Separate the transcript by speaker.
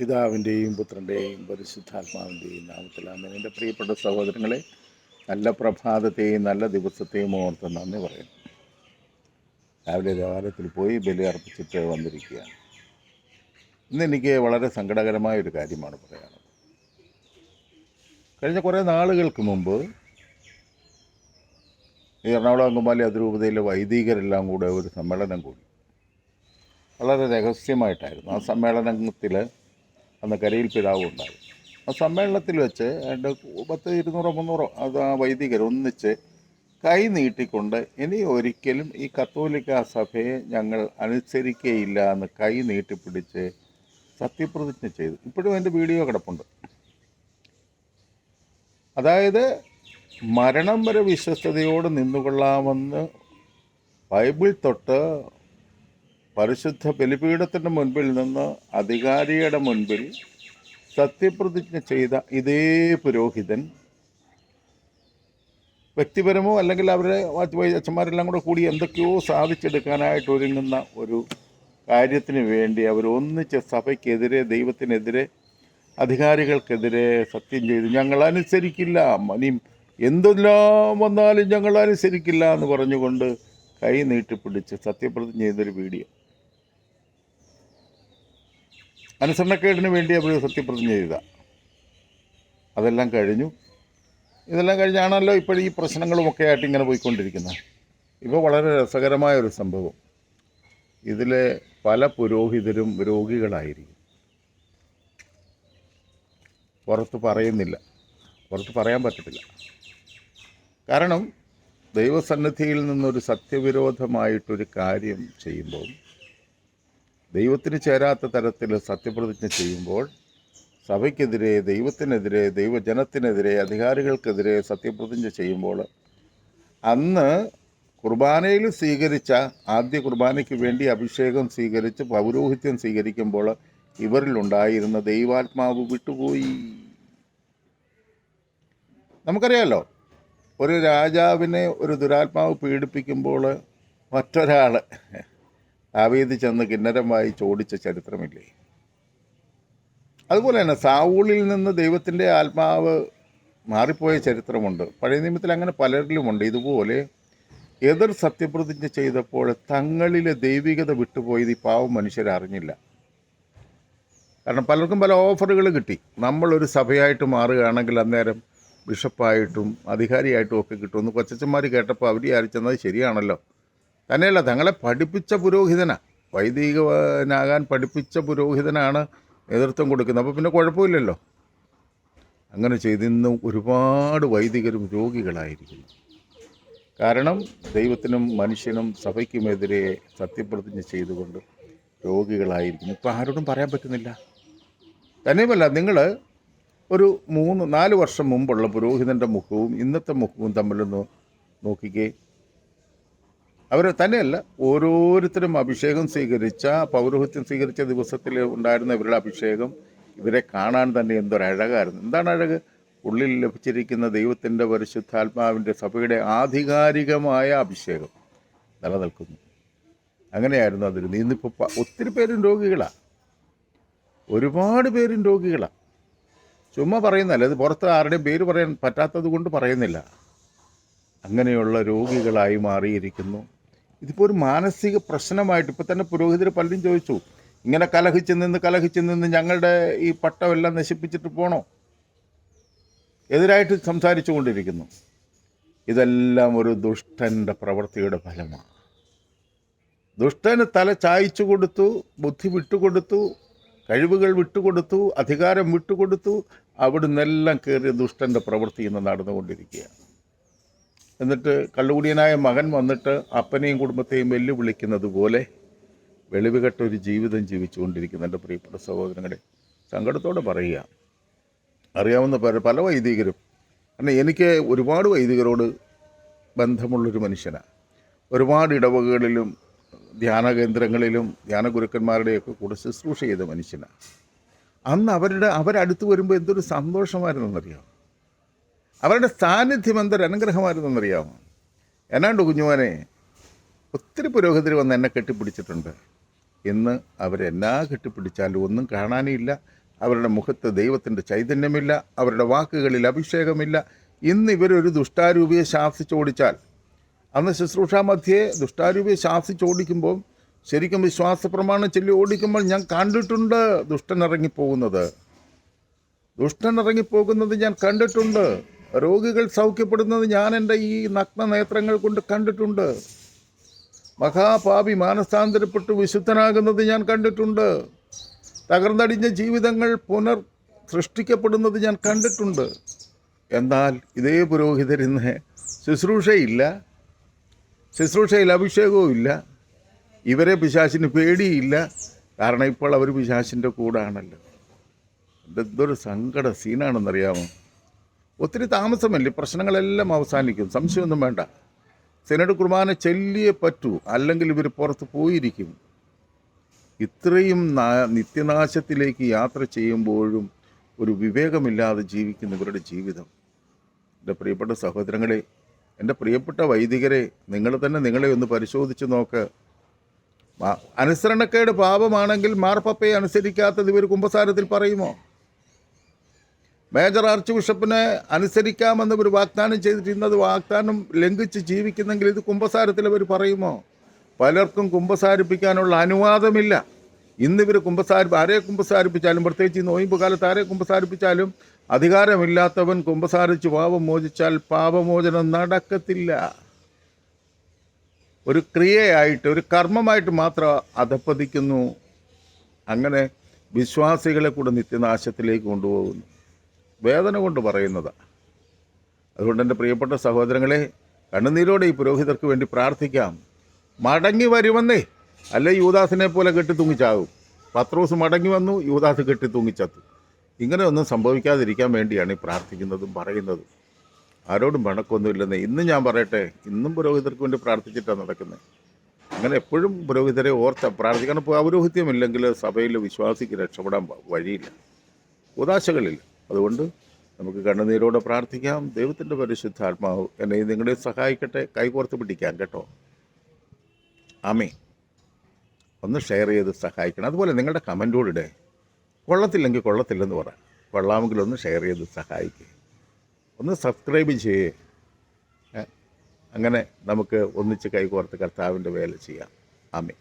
Speaker 1: പിതാവിൻ്റെയും പുത്രൻ്റെയും പരിശുദ്ധാത്മാവിൻ്റെയും നാമത്തിൽ ആമേൻ. എൻ്റെ പ്രിയപ്പെട്ട സഹോദരങ്ങളെ, നല്ല പ്രഭാതത്തെയും നല്ല ദിവസത്തെയും ഓർത്ത് നന്ദി പറയുന്നു. രാവിലെ ദേവാലയത്തിൽ പോയി ബലി അർപ്പിച്ചിട്ട് വന്നിരിക്കുകയാണ്. ഇന്ന് എനിക്ക് വളരെ സങ്കടകരമായ ഒരു കാര്യമാണ് പറയാനുള്ളത്. കഴിഞ്ഞ കുറേ നാളുകൾക്ക് മുമ്പ് ഈ എറണാകുളം അങ്കമാലി അതിരൂപതയിലെ വൈദികരെല്ലാം കൂടെ ഒരു സമ്മേളനം കൂടി. വളരെ രഹസ്യമായിട്ടായിരുന്നു. ആ സമ്മേളനത്തിൽ അന്ന് കരയിൽ പിതാവും ഉണ്ടായിരുന്നു. ആ സമ്മേളനത്തിൽ വെച്ച് രണ്ട് 200-300 അത് ആ വൈദികർ ഒന്നിച്ച് കൈ നീട്ടിക്കൊണ്ട് ഇനി ഒരിക്കലും ഈ കത്തോലിക്ക സഭയെ ഞങ്ങൾ അനുസരിക്കുകയില്ല എന്ന് കൈ നീട്ടിപ്പിടിച്ച് സത്യപ്രതിജ്ഞ ചെയ്തു. ഇപ്പോഴും എൻ്റെ വീഡിയോ കിടപ്പുണ്ട്. അതായത് മരണം വരെ വിശ്വസ്തയോട് നിന്നുകൊള്ളാമെന്ന് ബൈബിൾ തൊട്ട് പരിശുദ്ധ ബലിപീഠത്തിൻ്റെ മുൻപിൽ നിന്ന് അധികാരിയുടെ മുൻപിൽ സത്യപ്രതിജ്ഞ ചെയ്ത ഇതേ പുരോഹിതൻ വ്യക്തിപരമോ അല്ലെങ്കിൽ അവരെ അച്ഛന്മാരെല്ലാം കൂടി എന്തൊക്കെയോ സാധിച്ചെടുക്കാനായിട്ട് ഒരുങ്ങുന്ന ഒരു കാര്യത്തിന് വേണ്ടി അവരൊന്നിച്ച് സഭയ്ക്കെതിരെ, ദൈവത്തിനെതിരെ, അധികാരികൾക്കെതിരെ സത്യം ചെയ്തു. ഞങ്ങൾ അനുസരിക്കില്ല, ഇനിയും എന്തെല്ലാം വന്നാലും ഞങ്ങൾ അനുസരിക്കില്ല എന്ന് പറഞ്ഞുകൊണ്ട് കൈ നീട്ടിപ്പിടിച്ച് സത്യപ്രതിജ്ഞ ചെയ്തൊരു വീഡിയോ. അനുസരണക്കേടിന് വേണ്ടി അവർ സത്യപ്രതിജ്ഞ ചെയ്ത അതെല്ലാം കഴിഞ്ഞു. ഇതെല്ലാം കഴിഞ്ഞാണല്ലോ ഇപ്പോഴും ഈ പ്രശ്നങ്ങളുമൊക്കെ ആയിട്ട് ഇങ്ങനെ പോയിക്കൊണ്ടിരിക്കുന്നത്. ഇപ്പോൾ വളരെ രസകരമായ ഒരു സംഭവം, ഇതിലെ പല പുരോഹിതരും രോഗികളായിരിക്കും. പുറത്ത് പറയുന്നില്ല, പുറത്ത് പറയാൻ പറ്റത്തില്ല. കാരണം ദൈവസന്നിധിയിൽ നിന്നൊരു സത്യവിരോധമായിട്ടൊരു കാര്യം ചെയ്യുമ്പോൾ, ദൈവത്തിന് ചേരാത്ത തരത്തിൽ സത്യപ്രതിജ്ഞ ചെയ്യുമ്പോൾ, സഭയ്ക്കെതിരെ, ദൈവത്തിനെതിരെ, ദൈവജനത്തിനെതിരെ, അധികാരികൾക്കെതിരെ സത്യപ്രതിജ്ഞ ചെയ്യുമ്പോൾ, അന്ന് കുർബാനയിൽ സ്വീകരിച്ച ആദ്യ കുർബാനയ്ക്ക് വേണ്ടി അഭിഷേകം സ്വീകരിച്ച് പൗരോഹിത്യം സ്വീകരിക്കുമ്പോൾ ഇവരിലുണ്ടായിരുന്ന ദൈവാത്മാവ് വിട്ടുപോയി. നമുക്കറിയാമല്ലോ, ഒരു രാജാവിനെ ഒരു ദുരാത്മാവ് പീഡിപ്പിക്കുമ്പോൾ മറ്റൊരാൾ ദാവീദ് ചെന്ന് കിന്നരമായി ചോദിച്ച ചരിത്രമില്ലേ? അതുപോലെ തന്നെ സാവൂളിൽ നിന്ന് ദൈവത്തിൻ്റെ ആത്മാവ് മാറിപ്പോയ ചരിത്രമുണ്ട്. പഴയ നിയമത്തിൽ അങ്ങനെ പലരിലുമുണ്ട്. ഇതുപോലെ എതിർ സത്യപ്രതിജ്ഞ ചെയ്തപ്പോൾ തങ്ങളിലെ ദൈവികത വിട്ടുപോയത് ഈ പാവം മനുഷ്യരറിഞ്ഞില്ല. കാരണം പലർക്കും പല ഓഫറുകൾ കിട്ടി. നമ്മളൊരു സഭയായിട്ട് മാറുകയാണെങ്കിൽ അന്നേരം ബിഷപ്പായിട്ടും അധികാരിയായിട്ടും ഒക്കെ കിട്ടുമെന്ന് കൊച്ചന്മാർ കേട്ടപ്പോൾ അവർ വിചാരിച്ചെന്നത് ശരിയാണല്ലോ. തന്നെയല്ല, തങ്ങളെ പഠിപ്പിച്ച പുരോഹിതനാണ്, വൈദികനാകാൻ പഠിപ്പിച്ച പുരോഹിതനാണ് നേതൃത്വം കൊടുക്കുന്നത്. അപ്പോൾ പിന്നെ കുഴപ്പമില്ലല്ലോ. അങ്ങനെ ചെയ്തിന്നും ഒരുപാട് വൈദികരും രോഗികളായിരിക്കുന്നു. കാരണം ദൈവത്തിനും മനുഷ്യനും സഭയ്ക്കുമെതിരെ സത്യപ്രതിജ്ഞ ചെയ്തുകൊണ്ട് രോഗികളായിരിക്കുന്നു. ഇപ്പോൾ ആരോടും പറയാൻ പറ്റുന്നില്ല. തന്നെയുമല്ല, നിങ്ങൾ ഒരു 3-4 വർഷം മുമ്പുള്ള പുരോഹിതൻ്റെ മുഖവും ഇന്നത്തെ മുഖവും തമ്മിലൊന്ന് നോക്കിക്കേ. അവർ തന്നെയല്ല, ഓരോരുത്തരും അഭിഷേകം സ്വീകരിച്ച, പൗരോഹിത്യം സ്വീകരിച്ച ദിവസത്തിൽ ഉണ്ടായിരുന്ന ഇവരുടെ അഭിഷേകം ഇവരെ കാണാൻ തന്നെ എന്തൊരഴകായിരുന്നു. എന്താണ് അഴക്? ഉള്ളിൽ ലഭിച്ചിരിക്കുന്ന ദൈവത്തിൻ്റെ പരിശുദ്ധാത്മാവിൻ്റെ സഭയുടെ ആധികാരികമായ അഭിഷേകം നിലനിൽക്കുന്നു. അങ്ങനെയായിരുന്നു അതിൽ. ഇന്നിപ്പോൾ ഒത്തിരി പേരും രോഗികളാണ്, ഒരുപാട് പേരും രോഗികളാണ്. ചുമ്മാ പറയുന്നല്ല, ഇത് പുറത്ത് ആരുടെയും പേര് പറയാൻ പറ്റാത്തത് കൊണ്ട് പറയുന്നില്ല. അങ്ങനെയുള്ള രോഗികളായി മാറിയിരിക്കുന്നു. ഇതിപ്പോൾ ഒരു മാനസിക പ്രശ്നമായിട്ട് ഇപ്പോൾ തന്നെ പുരോഹിതർ പലരും ചോദിച്ചു, ഇങ്ങനെ കലഹിച്ച് നിന്ന് ഞങ്ങളുടെ ഈ പട്ടമെല്ലാം നശിപ്പിച്ചിട്ട് പോണോ? എതിരായിട്ട് സംസാരിച്ചു കൊണ്ടിരിക്കുന്നു. ഇതെല്ലാം ഒരു ദുഷ്ടൻ്റെ പ്രവൃത്തിയുടെ ഫലമാണ്. ദുഷ്ടന് തല ചായ്ച്ചു കൊടുത്തു, ബുദ്ധി വിട്ടുകൊടുത്തു, കഴിവുകൾ വിട്ടുകൊടുത്തു, അധികാരം വിട്ടുകൊടുത്തു. അവിടുന്നെല്ലാം കയറിയ ദുഷ്ടൻ്റെ പ്രവൃത്തി ഇന്ന് നടന്നുകൊണ്ടിരിക്കുകയാണ്. എന്നിട്ട് കള്ളുകുടിയനായ മകൻ വന്നിട്ട് അപ്പനെയും കുടുംബത്തെയും വെല്ലുവിളിക്കുന്നത് പോലെ വെളിവുകെട്ടൊരു ജീവിതം ജീവിച്ചുകൊണ്ടിരിക്കുന്ന എൻ്റെ പ്രിയപ്പെട്ട സഹോദരങ്ങളെ, സങ്കടത്തോടെ പറയുക. അറിയാവുന്ന പല വൈദികരും, കാരണം എനിക്ക് ഒരുപാട് വൈദികരോട് ബന്ധമുള്ളൊരു മനുഷ്യനാണ്. ഒരുപാട് ഇടവകകളിലും ധ്യാന കേന്ദ്രങ്ങളിലും ധ്യാന ഗുരുക്കന്മാരുടെയൊക്കെ കൂടെ ശുശ്രൂഷ ചെയ്ത മനുഷ്യനാണ്. അന്ന് അവരടുത്ത് വരുമ്പോൾ എന്തൊരു സന്തോഷമായിരുന്നെന്നറിയാമോ? അവരുടെ സാന്നിധ്യം എന്തൊരു അനുഗ്രഹമായിരുന്നെന്നറിയാമോ? എന്നാണ്ട് കുഞ്ഞുമോനെ, ഒത്തിരി പുരോഹിതർ വന്ന് എന്നെ കെട്ടിപ്പിടിച്ചിട്ടുണ്ട്. ഇന്ന് അവരെന്നാ കെട്ടിപ്പിടിച്ചാലും ഒന്നും കാണാനില്ല. അവരുടെ മുഖത്ത് ദൈവത്തിൻ്റെ ചൈതന്യമില്ല, അവരുടെ വാക്കുകളിൽ അഭിഷേകമില്ല. ഇന്ന് ഇവരൊരു ദുഷ്ടാരൂപിയെ ശാസിച്ചോടിച്ചാൽ, അന്ന് ശുശ്രൂഷാ മധ്യേ ദുഷ്ടാരൂപിയെ ശാസിച്ചോടിക്കുമ്പോൾ, ശരിക്കും വിശ്വാസ പ്രമാണം ചൊല്ലി ഓടിക്കുമ്പോൾ ഞാൻ കണ്ടിട്ടുണ്ട് ദുഷ്ടനിറങ്ങിപ്പോകുന്നത് ഞാൻ കണ്ടിട്ടുണ്ട്. രോഗികൾ സൗഖ്യപ്പെടുന്നത് ഞാൻ എൻ്റെ ഈ നഗ്ന നേത്രങ്ങൾ കൊണ്ട് കണ്ടിട്ടുണ്ട്. മഹാപാപി മാനസാന്തരപ്പെട്ട് വിശുദ്ധനാകുന്നത് ഞാൻ കണ്ടിട്ടുണ്ട്. തകർന്നടിഞ്ഞ ജീവിതങ്ങൾ സൃഷ്ടിക്കപ്പെടുന്നത് ഞാൻ കണ്ടിട്ടുണ്ട്. എന്നാൽ ഇതേ പുരോഹിതരിന്ന് ശുശ്രൂഷയിൽ അഭിഷേകവും ഇല്ല, ഇവരെ പിശാചിന് പേടിയില്ല. കാരണം ഇപ്പോൾ അവർ പിശാചിൻ്റെ കൂടാണല്ലോ. എന്തൊരു സങ്കട സീനാണെന്നറിയാമോ? ഒത്തിരി താമസമല്ലേ പ്രശ്നങ്ങളെല്ലാം അവസാനിക്കും, സംശയമൊന്നും വേണ്ട. സിനഡ് കുർബാന ചൊല്ലിയേ പറ്റൂ, അല്ലെങ്കിൽ ഇവർ പുറത്ത് പോയിരിക്കും. ഇത്രയും നിത്യനാശത്തിലേക്ക് യാത്ര ചെയ്യുമ്പോഴും ഒരു വിവേകമില്ലാതെ ജീവിക്കുന്ന ഇവരുടെ ജീവിതം. എൻ്റെ പ്രിയപ്പെട്ട സഹോദരങ്ങളെ, എൻ്റെ പ്രിയപ്പെട്ട വൈദികരെ, നിങ്ങൾ തന്നെ നിങ്ങളെ ഒന്ന് പരിശോധിച്ച് നോക്ക്. അനുസരണക്കേട് പാപമാണെങ്കിൽ മാർപ്പപ്പയെ അനുസരിക്കാത്തത് ഇവർ കുമ്പസാരത്തിൽ പറയുമോ? മേജർ ആർച്ച് ബിഷപ്പിനെ അനുസരിക്കാമെന്ന് ഇവർ വാഗ്ദാനം ചെയ്തിട്ടിരുന്നത് വാഗ്ദാനം ലംഘിച്ച് ജീവിക്കുന്നെങ്കിൽ ഇത് കുമ്പസാരത്തിൽ അവർ പറയുമോ? പലർക്കും കുമ്പസാരിപ്പിക്കാനുള്ള അനുവാദമില്ല. ഇന്നിവർ ആരെ കുമ്പസാരിപ്പിച്ചാലും, പ്രത്യേകിച്ച് നോയമ്പ് കാലത്ത് ആരെ കുമ്പസാരിപ്പിച്ചാലും അധികാരമില്ലാത്തവൻ കുമ്പസാരിച്ച് പാപം മോചിച്ചാൽ പാപമോചനം നടക്കത്തില്ല. ഒരു ക്രിയയായിട്ട്, ഒരു കർമ്മമായിട്ട് മാത്രം അധപ്പതിക്കുന്നു. അങ്ങനെ വിശ്വാസികളെ കൂടെ നിത്യനാശത്തിലേക്ക് കൊണ്ടുപോകുന്നു. വേദന കൊണ്ട് പറയുന്നതാണ്. അതുകൊണ്ട് എൻ്റെ പ്രിയപ്പെട്ട സഹോദരങ്ങളെ, കണ്ണുനീരോടെ ഈ പുരോഹിതർക്ക് വേണ്ടി പ്രാർത്ഥിക്കാം. മടങ്ങി വരുമെന്നേ, അല്ലെ യൂദാസിനെ പോലെ കെട്ടിത്തൂങ്ങിച്ചാകും. പത്രോസ് മടങ്ങി വന്നു, യൂദാസ് കെട്ടിത്തൂങ്ങിച്ചത്തു. ഇങ്ങനെയൊന്നും സംഭവിക്കാതിരിക്കാൻ വേണ്ടിയാണ് ഈ പ്രാർത്ഥിക്കുന്നതും പറയുന്നതും. ആരോടും പിണക്കൊന്നുമില്ലെന്നേ ഇന്നും ഞാൻ പറയട്ടെ. ഇന്നും പുരോഹിതർക്ക് വേണ്ടി പ്രാർത്ഥിച്ചിട്ടാണ് നടക്കുന്നത്. അങ്ങനെ എപ്പോഴും പുരോഹിതരെ പ്രാർത്ഥിക്കണം. പൗരോഹിത്യമില്ലെങ്കിൽ സഭയിൽ വിശ്വാസിക്ക് രക്ഷപ്പെടാൻ വഴിയില്ല, ഉദാശകളില്ല. അതുകൊണ്ട് നമുക്ക് കണ്ണുനീരോടെ പ്രാർത്ഥിക്കാം. ദൈവത്തിൻ്റെ പരിശുദ്ധാത്മാവ് എന്നെ നിങ്ങളെ സഹായിക്കട്ടെ. കൈകോർത്ത് പിടിക്കാം കേട്ടോ. ആമേൻ. ഒന്ന് ഷെയർ ചെയ്ത് സഹായിക്കണം. അതുപോലെ നിങ്ങളുടെ കമൻറ്റോടെ കൊള്ളത്തില്ലെങ്കിൽ കൊള്ളത്തില്ലെന്ന് പറ, കൊള്ളാമെങ്കിൽ ഒന്ന് ഷെയർ ചെയ്ത് സഹായിക്കുക. ഒന്ന് സബ്സ്ക്രൈബ് ചെയ്യേ. അങ്ങനെ നമുക്ക് ഒന്നിച്ച് കൈകോർത്ത് കർത്താവിൻ്റെ വേല ചെയ്യാം. ആമേൻ.